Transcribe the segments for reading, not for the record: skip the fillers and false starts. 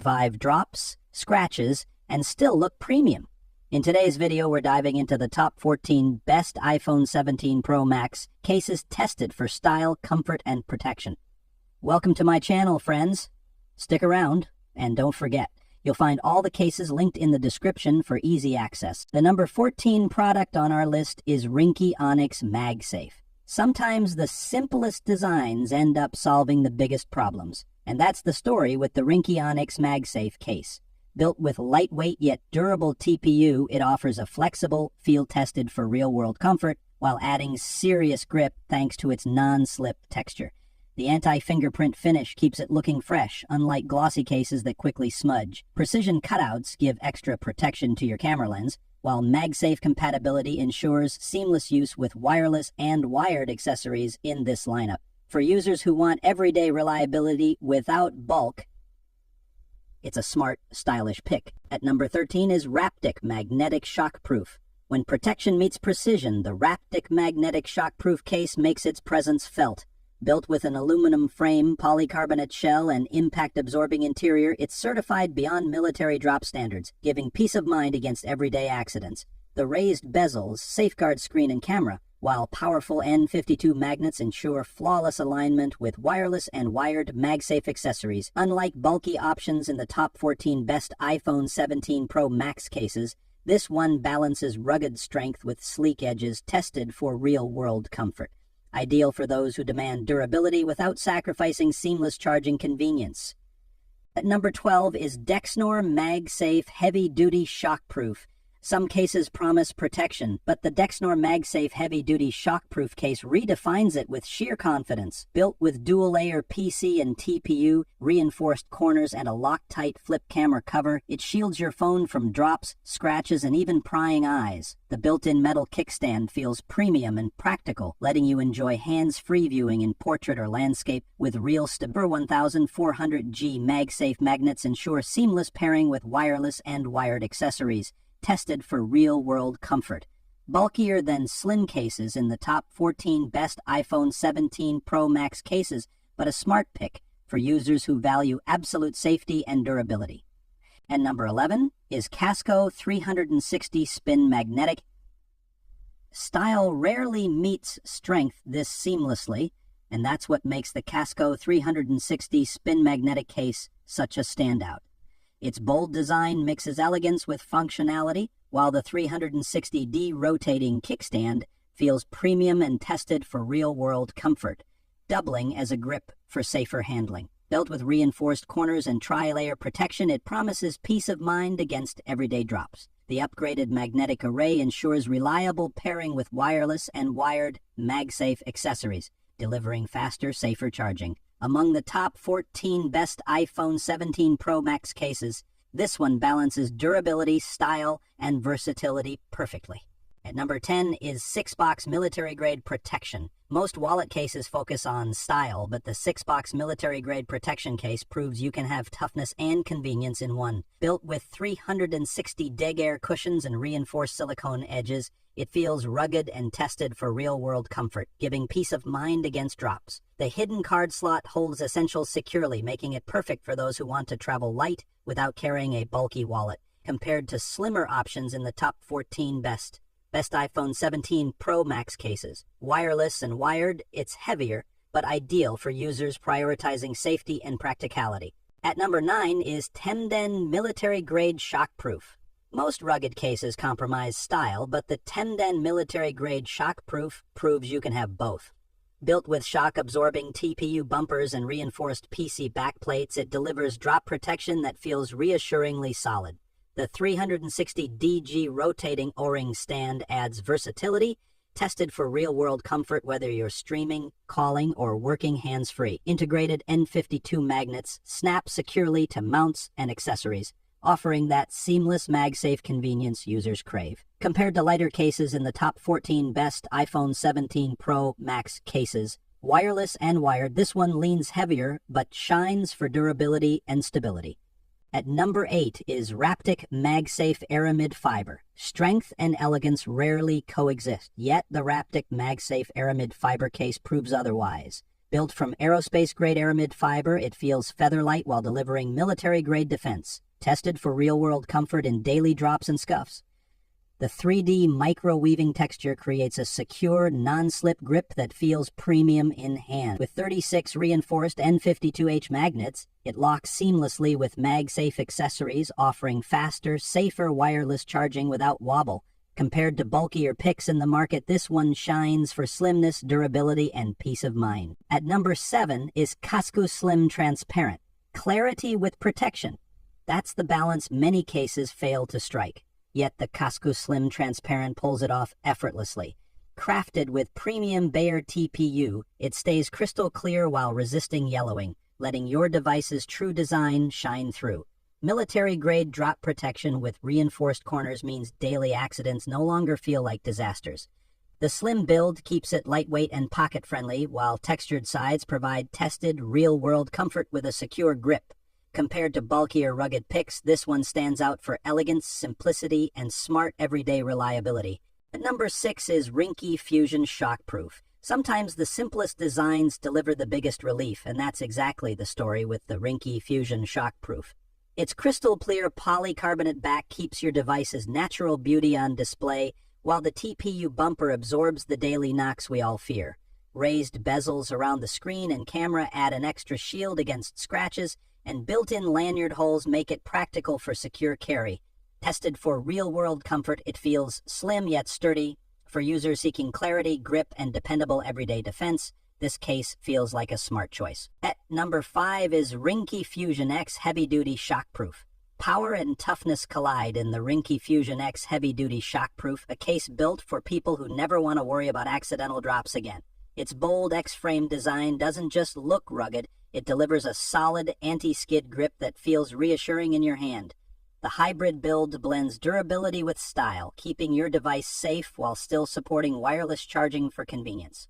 survive drops, scratches, and still look premium. In today's video, we're diving into the top 14 best iPhone 17 Pro Max cases tested for style, comfort, and protection. Welcome to my channel, friends. Stick around, and don't forget, you'll find all the cases linked in the description for easy access. The number 14 product on our list is Rinky Onyx MagSafe. Sometimes the simplest designs end up solving the biggest problems, and that's the story with the Rinky Onyx MagSafe case. Built with lightweight yet durable TPU, it offers a flexible, field-tested for real-world comfort, while adding serious grip thanks to its non-slip texture. The anti-fingerprint finish keeps it looking fresh, unlike glossy cases that quickly smudge. Precision cutouts give extra protection to your camera lens, while MagSafe compatibility ensures seamless use with wireless and wired accessories in this lineup. For users who want everyday reliability without bulk, it's a smart, stylish pick. At number 13 is Raptic Magnetic Shockproof. When protection meets precision, the Raptic Magnetic Shockproof case makes its presence felt. Built with an aluminum frame, polycarbonate shell, and impact-absorbing interior, it's certified beyond military drop standards, giving peace of mind against everyday accidents. The raised bezels safeguard screen and camera, while powerful N52 magnets ensure flawless alignment with wireless and wired MagSafe accessories. Unlike bulky options in the top 14 best iPhone 17 Pro Max cases, this one balances rugged strength with sleek edges tested for real-world comfort. Ideal for those who demand durability without sacrificing seamless charging convenience. At number 12 is Dexnor MagSafe Heavy Duty Shockproof. Some cases promise protection, but the Dexnor MagSafe Heavy Duty Shockproof case redefines it with sheer confidence. Built with dual-layer PC and TPU, reinforced corners, and a Loctite flip camera cover, it shields your phone from drops, scratches, and even prying eyes. The built-in metal kickstand feels premium and practical, letting you enjoy hands-free viewing in portrait or landscape with real stability. 1400G MagSafe magnets ensure seamless pairing with wireless and wired accessories, tested for real-world comfort. Bulkier than slim cases in the top 14 best iPhone 17 Pro Max cases, but a smart pick for users who value absolute safety and durability. And number 11 is Casco 360 Spin Magnetic. Style rarely meets strength this seamlessly, and that's what makes the Casco 360 Spin Magnetic case such a standout. Its bold design mixes elegance with functionality, while the 360D rotating kickstand feels premium and tested for real-world comfort, doubling as a grip for safer handling. Built with reinforced corners and tri-layer protection, it promises peace of mind against everyday drops. The upgraded magnetic array ensures reliable pairing with wireless and wired MagSafe accessories, delivering faster, safer charging. Among the top 14 best iPhone 17 Pro Max cases, this one balances durability, style, and versatility perfectly. At number 10 is 6-box military-grade protection. Most wallet cases focus on style, but the 6-box military-grade protection case proves you can have toughness and convenience in one. Built with 360 Deg-Air cushions and reinforced silicone edges, it feels rugged and tested for real-world comfort, giving peace of mind against drops. The hidden card slot holds essentials securely, making it perfect for those who want to travel light without carrying a bulky wallet. Compared to slimmer options in the top 14 best iPhone 17 Pro Max cases. Wireless and wired, it's heavier, but ideal for users prioritizing safety and practicality. At number 9 is Temden Military Grade Shockproof. Most rugged cases compromise style, but the Temden Military Grade Shockproof proves you can have both. Built with shock-absorbing TPU bumpers and reinforced PC backplates, it delivers drop protection that feels reassuringly solid. The 360DG rotating O-ring stand adds versatility, tested for real-world comfort whether you're streaming, calling, or working hands-free. Integrated N52 magnets snap securely to mounts and accessories, offering that seamless MagSafe convenience users crave. Compared to lighter cases in the top 14 best iPhone 17 Pro Max cases, wireless and wired, this one leans heavier but shines for durability and stability. At number 8 is Raptic MagSafe Aramid Fiber. Strength and elegance rarely coexist, yet the Raptic MagSafe Aramid Fiber case proves otherwise. Built from aerospace-grade aramid fiber, it feels feather-light while delivering military-grade defense, tested for real-world comfort in daily drops and scuffs. The 3D micro-weaving texture creates a secure, non-slip grip that feels premium in hand. With 36 reinforced N52H magnets, it locks seamlessly with MagSafe accessories, offering faster, safer wireless charging without wobble. Compared to bulkier picks in the market, this one shines for slimness, durability, and peace of mind. At number 7 is Casco Slim Transparent. Clarity with protection. That's the balance many cases fail to strike. Yet the Casco Slim Transparent pulls it off effortlessly. Crafted with premium Bayer TPU, it stays crystal clear while resisting yellowing, letting your device's true design shine through. Military-grade drop protection with reinforced corners means daily accidents no longer feel like disasters. The slim build keeps it lightweight and pocket-friendly, while textured sides provide tested, real-world comfort with a secure grip. Compared to bulkier, rugged picks, this one stands out for elegance, simplicity, and smart everyday reliability. At number 6 is Rinky Fusion Shockproof. Sometimes the simplest designs deliver the biggest relief, and that's exactly the story with the Rinky Fusion Shockproof. Its crystal-clear polycarbonate back keeps your device's natural beauty on display, while the TPU bumper absorbs the daily knocks we all fear. Raised bezels around the screen and camera add an extra shield against scratches, and built-in lanyard holes make it practical for secure carry. Tested for real-world comfort, it feels slim yet sturdy. For users seeking clarity, grip, and dependable everyday defense, this case feels like a smart choice. At number 5 is Rinky Fusion X Heavy-Duty Shockproof. Power and toughness collide in the Rinky Fusion X Heavy-Duty Shockproof, a case built for people who never want to worry about accidental drops again. Its bold X-frame design doesn't just look rugged, it delivers a solid anti-skid grip that feels reassuring in your hand. The hybrid build blends durability with style, keeping your device safe while still supporting wireless charging for convenience.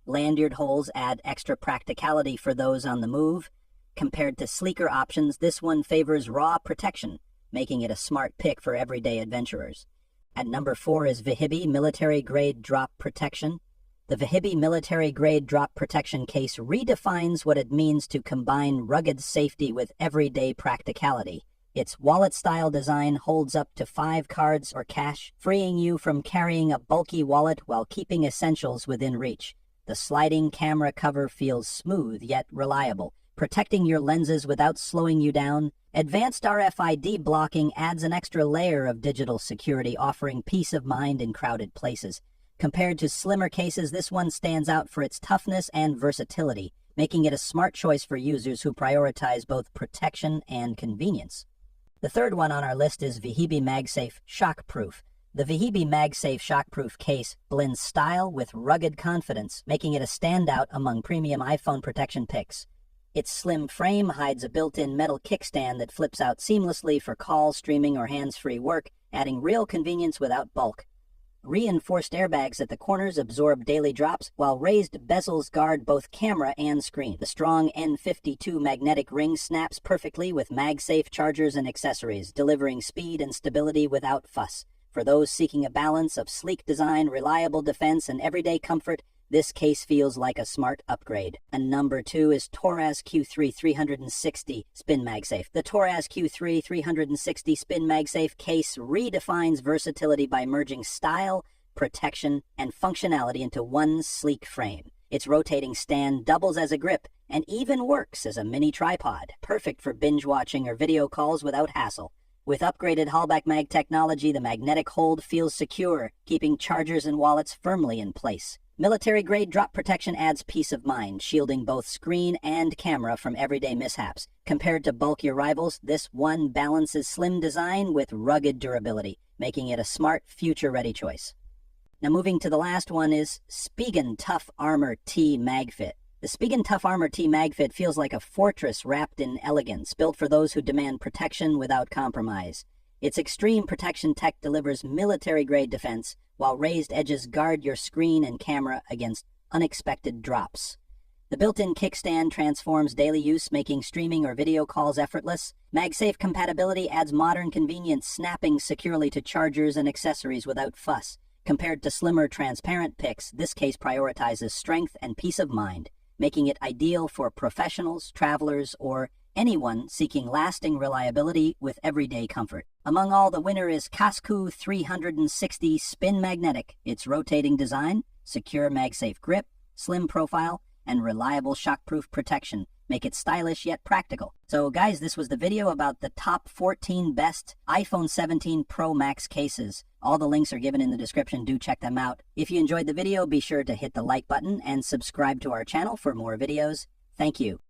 Lanyard holes add extra practicality for those on the move. Compared to sleeker options, this one favors raw protection, making it a smart pick for everyday adventurers. At number 4 is Vihibi Military-Grade Drop Protection. The Vihibi military-grade drop protection case redefines what it means to combine rugged safety with everyday practicality. Its wallet-style design holds up to 5 cards or cash, freeing you from carrying a bulky wallet while keeping essentials within reach. The sliding camera cover feels smooth yet reliable, protecting your lenses without slowing you down. Advanced RFID blocking adds an extra layer of digital security, offering peace of mind in crowded places. Compared to slimmer cases, this one stands out for its toughness and versatility, making it a smart choice for users who prioritize both protection and convenience. The third one on our list is Vihibi MagSafe Shockproof. The Vihibi MagSafe Shockproof case blends style with rugged confidence, making it a standout among premium iPhone protection picks. Its slim frame hides a built-in metal kickstand that flips out seamlessly for call, streaming, or hands-free work, adding real convenience without bulk. Reinforced airbags at the corners absorb daily drops, while raised bezels guard both camera and screen. The strong N52 magnetic ring snaps perfectly with MagSafe chargers and accessories, delivering speed and stability without fuss. For those seeking a balance of sleek design, reliable defense, and everyday comfort, this case feels like a smart upgrade. And number 2 is Toraz Q3 360 Spin MagSafe. The Toraz Q3 360 Spin MagSafe case redefines versatility by merging style, protection, and functionality into one sleek frame. Its rotating stand doubles as a grip and even works as a mini tripod, perfect for binge watching or video calls without hassle. With upgraded Hallback Mag technology, the magnetic hold feels secure, keeping chargers and wallets firmly in place. Military-grade drop protection adds peace of mind, shielding both screen and camera from everyday mishaps. Compared to bulkier rivals, this one balances slim design with rugged durability, making it a smart, future-ready choice. Now moving to the last one is Spigen Tough Armor T MagFit. The Spigen Tough Armor T MagFit feels like a fortress wrapped in elegance, built for those who demand protection without compromise. Its extreme protection tech delivers military-grade defense, while raised edges guard your screen and camera against unexpected drops. The built-in kickstand transforms daily use, making streaming or video calls effortless. MagSafe compatibility adds modern convenience, snapping securely to chargers and accessories without fuss. Compared to slimmer, transparent picks, this case prioritizes strength and peace of mind. making it ideal for professionals, travelers, or anyone seeking lasting reliability with everyday comfort. Among all, the winner is Casco 360 Spin Magnetic. Its rotating design, secure MagSafe grip, slim profile, and reliable shockproof protection make it stylish yet practical. So guys, this was the video about the top 14 best iPhone 17 Pro Max cases. All the links are given in the description. Do check them out. If you enjoyed the video, be sure to hit the like button and subscribe to our channel for more videos. Thank you.